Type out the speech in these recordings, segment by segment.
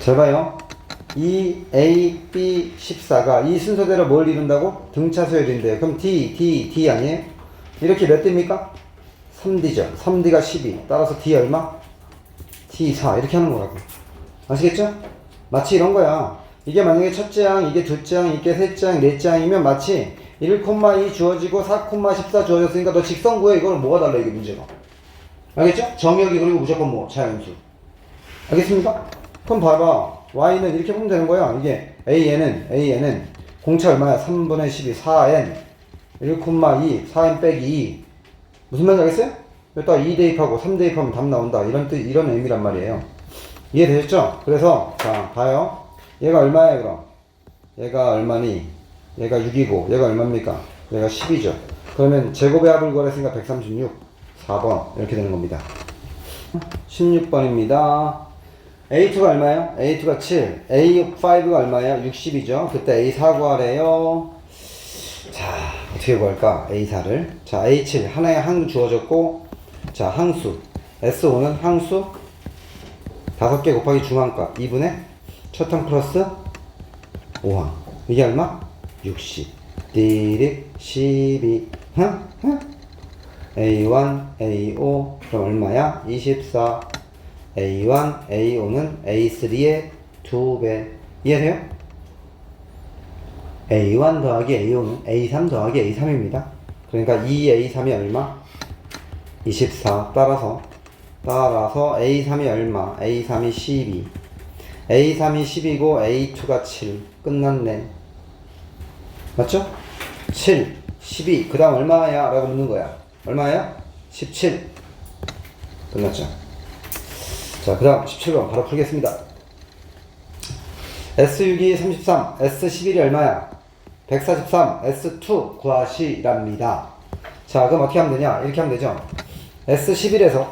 잘 봐요. 이 A, B, 14가 이 순서대로 뭘 이룬다고? 등차수열인데요. 그럼 D 아니에요? 이렇게 몇 D입니까? 3D죠. 3D가 12. 따라서 D 얼마? D 4. 이렇게 하는 거라고. 아시겠죠? 마치 이런 거야. 이게 만약에 첫째 항, 이게 둘째 항, 이게 셋째 항, 넷째 항이면 마치 1,2 주어지고 4,14 주어졌으니까 너 직선 구해. 이거는 뭐가 달라, 이게 문제가. 알겠죠? 정역이 그리고 무조건 뭐? 자연수. 알겠습니까? 그럼 봐봐. y는 이렇게 보면 되는 거야. 이게 AN은 공차 얼마야? 3분의 12, 4n 1,2, 4n 빼기 2. 무슨 말인지 알겠어요? 여기다가 2 대입하고 3 대입하면 답 나온다. 이런 의미란 말이에요. 이해되셨죠? 그래서, 자, 봐요. 얘가 얼마예요, 그럼? 얘가 얼마니? 얘가 6이고, 얘가 얼마입니까? 얘가 10이죠. 그러면 제곱의 합을 구하랬으니까 136, 4번. 이렇게 되는 겁니다. 16번입니다. A2가 얼마예요? A2가 7. A5가 얼마예요? 60이죠. 그때 A4 구하래요. 자, 어떻게 구할까? A4를. 자, A7. 하나의 항 주어졌고, 자, 항수. S5는 항수 5개 곱하기 중항가 2분의 첫 항 플러스 5항. 이게 얼마? 60. 디릭 12. A1, A5. 그럼 얼마야? 24. A1, A5는 A3의 2배. 이해돼요? A1 더하기 A5는 A3 더하기 A3입니다. 그러니까 2A3이 얼마? 24. 따라서 A3이 얼마? A3이 12. A3이 10이고 A2가 7. 끝났네. 맞죠? 7, 12. 그 다음 얼마야? 라고 묻는 거야. 얼마야? 17. 끝났죠? 자, 그 다음 17번 바로 풀겠습니다. S6이 33, S11이 얼마야? 143, S2 구하시랍니다. 자, 그럼 어떻게 하면 되냐? 이렇게 하면 되죠. S11에서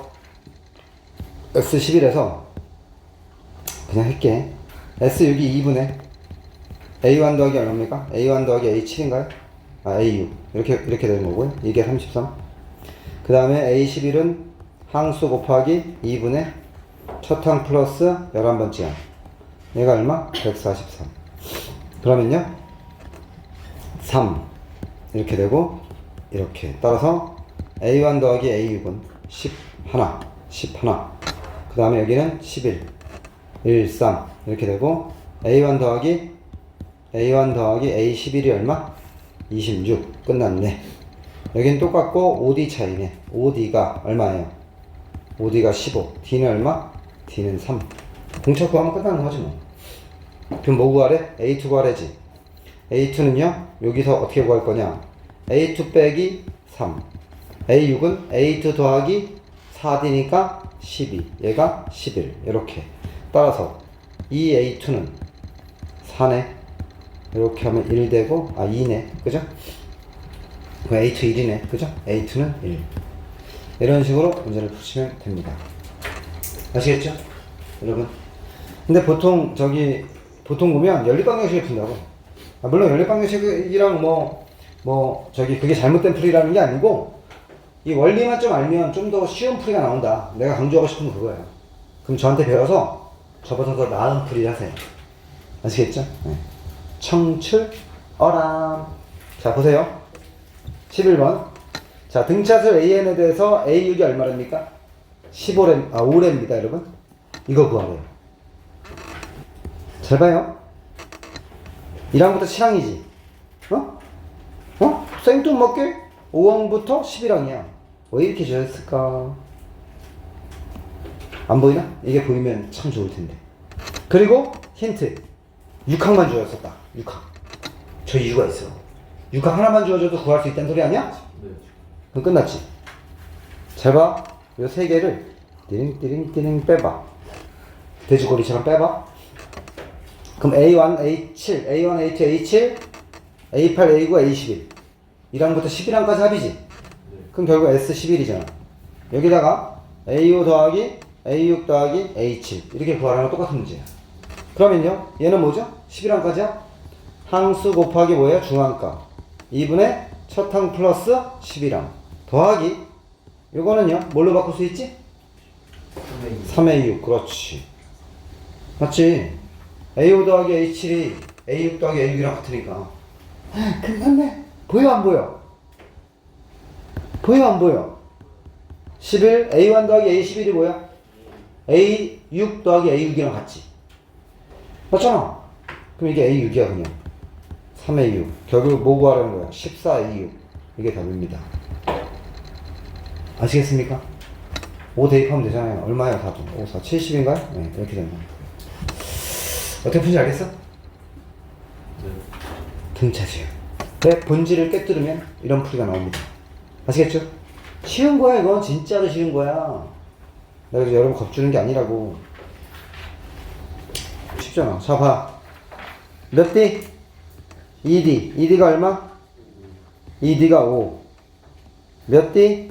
그냥 할게. S6이 2분의 A1 더하기 얼마입니까? A1 더하기 A7인가요? 아, A6. 이렇게 되는 거고요. 이게 33. 그 다음에 A11은 항수 곱하기 2분의 첫 항 플러스 11번째 항. 얘가 얼마? 143. 그러면요 3 이렇게 되고 이렇게. 따라서 A1 더하기 A6은 11. 그 다음에 여기는 11 13 이렇게 되고 A1 더하기 A11이 얼마? 26. 끝났네. 여기는 똑같고 5D 차이네. 5D가 얼마예요? 5D가 15. D는 얼마? D는 3. 공차 구하면 끝나는 거지 뭐. 그럼 뭐 구하래? A2 구하래지. A2는요 여기서 어떻게 구할 거냐? A2 빼기 3. A6은 A2 더하기 4D니까 12. 얘가 11. 이렇게. 따라서 이 A2는 4네. 이렇게 하면 1 되고 2네. 그죠? 그 A2 1이네. 그죠? A2는 1. 이런 식으로 문제를 푸시면 됩니다. 아시겠죠? 여러분. 근데 보통 보면 연립방정식을 푼다고. 물론 연립방정식이랑 그게 잘못된 풀이라는 게 아니고, 이 원리만 좀 알면 좀 더 쉬운 풀이가 나온다. 내가 강조하고 싶은 건 그거예요. 그럼 저한테 배워서 저보다 더 나은 풀이를 하세요. 아시겠죠? 네. 청출어람. 자, 보세요. 11번. 자, 등차수 AN에 대해서 A6이 얼마랍니까? 5래입니다, 여러분. 이거 구하래요. 잘 봐요. 1항부터 7항이지. 생뚱맞게 5항부터 11항이야. 왜 이렇게 주셨을까? 안 보이나? 이게 보이면 참 좋을 텐데. 그리고 힌트. 6항만 주어졌다. 6항. 저 이유가 있어. 6항 하나만 주어져도 구할 수 있다는 소리 아니야? 네. 그럼 끝났지. 잘 봐. 요 세 개를 띠링 빼봐. 돼지꼬리처럼 빼봐. 그럼 A1, A7, A1, A2, A7, A8, A9, A11. 1항부터 11항까지 합이지? 그럼 결국 S11이잖아. 여기다가 A5 더하기 A6 더하기 A7 이렇게 구하라는 똑같은 문제야. 그러면요 얘는 뭐죠? 11항까지야? 항수 곱하기 뭐예요? 중항가 2분의 첫 항 플러스 11항 더하기 요거는요 뭘로 바꿀 수 있지? 3A6. 그렇지. 맞지? A5 더하기 A7이 A6 더하기 A6이랑 같으니까. 끝났네. 보여 안 보여? 보여 안 보여? 11 A1 더하기 A11이 뭐야? A6 더하기 A6이랑 같지. 맞잖아. 그럼 이게 A6이야 그냥. 3A6. 결국 뭐 구하라는 거야? 14A6. 이게 답입니다. 아시겠습니까? 5 대입하면 되잖아요. 얼마예요 답은? 5, 4, 70인가요? 네, 이렇게 되는 거예요. 어떻게 푸는지 알겠어? 등차수열. 내 본질을 깨뜨리면 이런 풀이가 나옵니다. 아시겠죠? 쉬운 거야 이건. 진짜로 쉬운 거야. 내가 이제 여러분 겁주는 게 아니라고. 쉽잖아. 자 봐. 몇 D? 2D. 2D가 얼마? 2D가 5. 몇 D?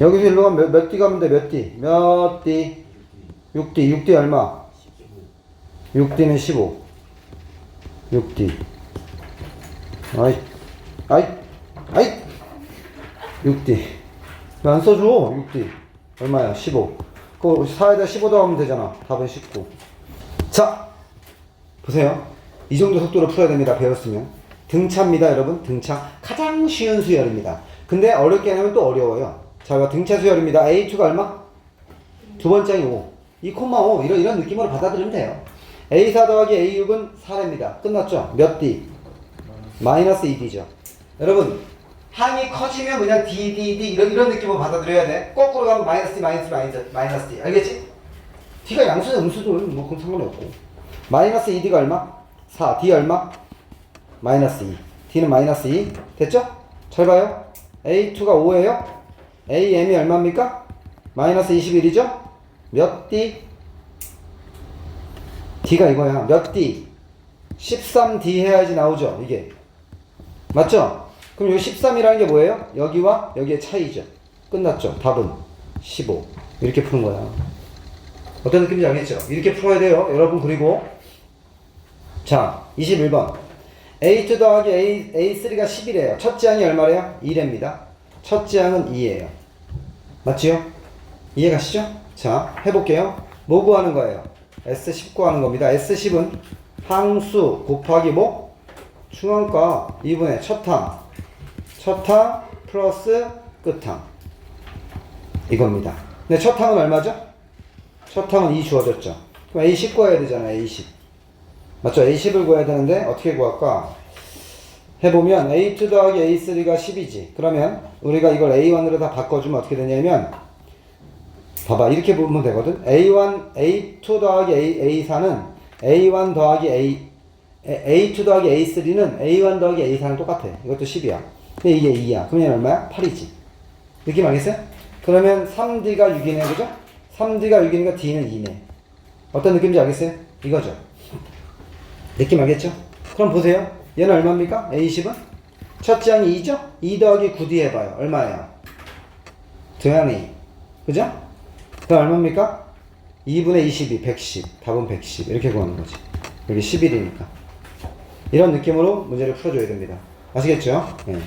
여기서 일로 가면 몇 D 가면 돼? 몇 D? 몇 D? 6D. 6D 얼마? 6D는 15. 6D. 아이. 6D. 왜 안 써줘? 6D. 얼마야? 15. 그거 4에다 15 더하면 되잖아. 답은 19. 자, 보세요. 이 정도 속도로 풀어야 됩니다. 배웠으면. 등차입니다, 여러분. 등차. 가장 쉬운 수열입니다. 근데 어렵게 하면 또 어려워요. 자, 등차 수열입니다. A2가 얼마? 두 번째이 5. 2,5. 이런 느낌으로 받아들이면 돼요. A4 더하기 A6은 4랍니다. 끝났죠? 몇 D? 마이너스 2D죠. 여러분, 항이 커지면 그냥 D 이런 느낌으로 받아들여야 돼. 거꾸로 가면 마이너스 D, 마이너스 D. 알겠지? D가 양수든 음수든 뭐 그건 상관이 없고. 마이너스 2D가 얼마? 4. D 얼마? 마이너스 2. D는 마이너스 2. 됐죠? 잘 봐요. A2가 5예요. AM이 얼마입니까? 마이너스 21이죠? 몇 D? D가 이거야. 몇 D? 13D 해야지 나오죠. 이게. 맞죠? 그럼 요 13이라는 게 뭐예요? 여기와 여기의 차이죠. 끝났죠. 답은 15. 이렇게 푸는 거야. 어떤 느낌인지 알겠죠? 이렇게 풀어야 돼요. 여러분. 그리고 자 21번 A2 더하기 A3가 10이래요. 첫째 항이 얼마래요? 2랍니다. 첫째 항은 2예요. 맞지요? 이해가시죠? 자 해볼게요. 뭐 구하는 거예요? S10 구하는 겁니다. S10은 항수 곱하기 뭐? 중앙가 2분의 첫항 플러스 끝항 이겁니다. 근데 첫항은 얼마죠? 첫항은 2 주어졌죠. 그럼 A10 구해야 되잖아요. A10 맞죠? A10을 구해야 되는데 어떻게 구할까? 해보면 A2 더하기 A3가 10이지. 그러면 우리가 이걸 A1으로 다 바꿔주면 어떻게 되냐면 봐봐 이렇게 보면 되거든. A2 더하기 A4는 A1 더하기 A2 더하기 A3는 A1 더하기 A4랑 똑같아. 이것도 10이야. 근데 이게 2야. 그러면 얼마야? 8이지. 느낌 알겠어요? 그러면 3D가 6이네. 그죠? 3D가 6이니까 D는 2네. 어떤 느낌인지 알겠어요? 이거죠. 느낌 알겠죠? 그럼 보세요. 얘는 얼마입니까? A10은? 첫째 항이 2죠? 2 더하기 9D 해봐요. 얼마예요? 등항이. 그죠? 그럼 얼마입니까? 2분의 22, 110. 답은 110. 이렇게 구하는 거지. 여기 11이니까. 이런 느낌으로 문제를 풀어줘야 됩니다. 아시겠죠? 네.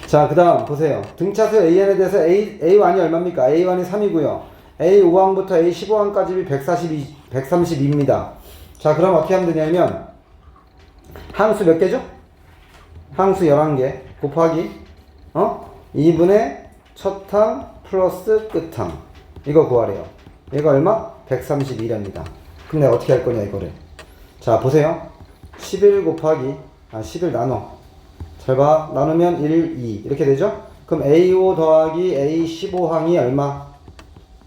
자, 그 다음 보세요. 등차수 AN에 대해서 A1이 얼마입니까? A1이 3이고요. A5항부터 A15항까지 132입니다. 자, 그럼 어떻게 하면 되냐면 항수 몇 개죠? 항수 11개 곱하기 2분의 첫항 플러스 끝항 이거 구하래요. 얘가 얼마? 132랍니다. 그럼 내가 어떻게 할 거냐 이거를. 자 보세요. 11 곱하기 11 나눠. 잘 봐. 나누면 1, 2 이렇게 되죠? 그럼 A5 더하기 A15항이 얼마?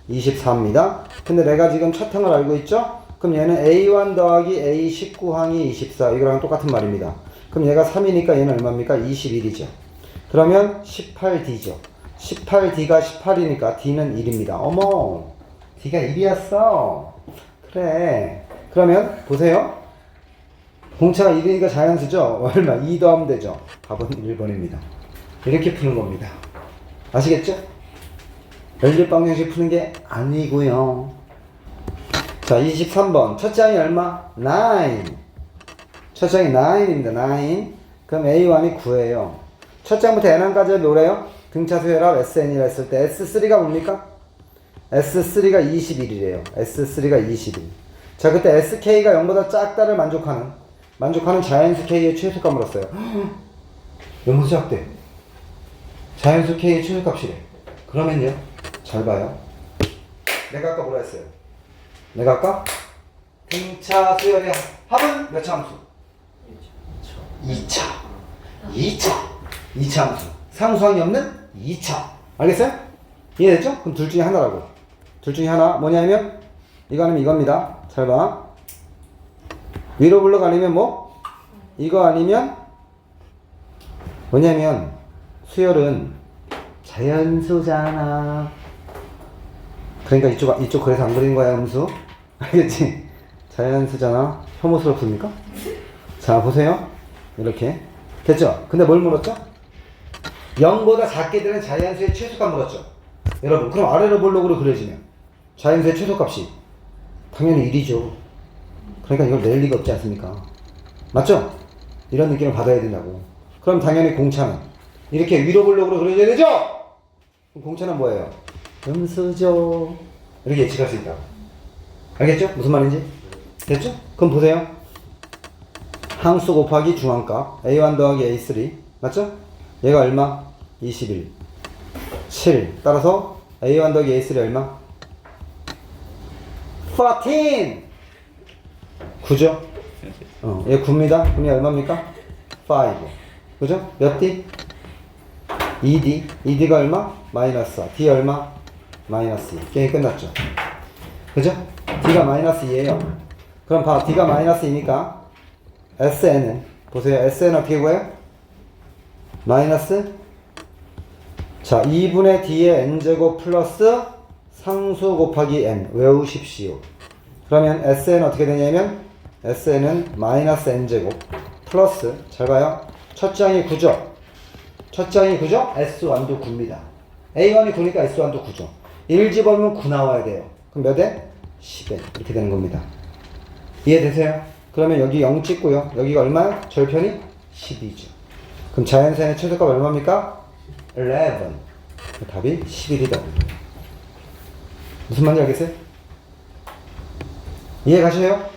24입니다. 근데 내가 지금 첫항을 알고 있죠? 그럼 얘는 A1 더하기 A19항이 24 이거랑 똑같은 말입니다. 그럼 얘가 3이니까 얘는 얼마입니까? 21이죠. 그러면 18D죠. 18D가 18이니까 D는 1입니다. 어머 D가 1이었어. 그래. 그러면 보세요. 공차가 1이니까 자연수죠. 얼마? 2 더하면 되죠. 답은 1번입니다. 이렇게 푸는 겁니다. 아시겠죠? 연립방정식 푸는 게 아니고요. 자 23번 첫째 항이 얼마? 9. 첫째 항이 9입니다. 9. 그럼 A1이 9예요. 첫째 항부터 N항까지 뭐래요? 등차수 혈합 SN이라 했을 때 S3가 뭡니까? S3가 21이래요. S3가 21. 자, 그때 sk가 0보다 작다를 만족하는 자연수 k의 최소값을 썼어요. 너무 작대. 자연수 k의 최소값이래. 그러면요, 잘 봐요. 내가 아까 뭐라 했어요? 내가 아까 등차 수열의 합은 몇 차 함수? 2차. 2차 함수. 상수항이 없는 2차. 알겠어요? 이해됐죠? 그럼 둘 중에 하나라고. 둘 중에 하나 뭐냐면 이거 아니면 이겁니다. 잘 봐. 위로 블록 아니면 뭐? 이거 아니면 뭐냐면 수열은 자연수잖아. 그러니까 이쪽 그래서 안 그린 거야, 음수. 알겠지? 자연수잖아. 혐오스럽습니까? 자, 보세요. 이렇게. 됐죠? 근데 뭘 물었죠? 0보다 작게 되는 자연수의 최소값 물었죠? 여러분, 그럼 아래로 볼록으로 그려지면 자연수의 최소값이 당연히 1이죠. 그러니까 이걸 낼 리가 없지 않습니까? 맞죠? 이런 느낌을 받아야 된다고. 그럼 당연히 공차는 이렇게 위로 볼록으로 그려져야 되죠? 그럼 공차는 뭐예요? 음수죠. 이렇게 예측할 수 있다. 알겠죠? 무슨 말인지? 됐죠? 그럼 보세요. 항수 곱하기 중앙값 A1 더하기 A3 맞죠? 얘가 얼마? 21 7 따라서 A1 더하기 A3 얼마? 14 9죠? 얘 9입니다. 그럼 얘 얼마입니까? 5 그죠? 몇 D? 2D 2D가 얼마? 마이너스 4 D 얼마? 마이너스 2 게임 끝났죠? 그죠? D가 마이너스 2에요. 그럼 봐 D가 마이너스 2니까 SN은 보세요. SN 어떻게 구해요? 마이너스 자 2분의 D의 N제곱 플러스 상수 곱하기 N 외우십시오. 그러면 SN 어떻게 되냐면 SN은 마이너스 N제곱 플러스 잘 봐요. 첫 장이 9죠? 첫 장이 9죠? S1도 9입니다. A1이 9니까 S1도 9죠. 1 집어넣으면 9 나와야 돼요. 그럼 몇 엔? 10엔 이렇게 되는 겁니다. 이해되세요? 그러면 여기 0 찍고요. 여기가 얼마요? 절편이 12죠. 그럼 자연수의 최소값 얼마입니까? 11. 답이 11이다. 무슨 말인지 알겠어요? 이해 가셔요?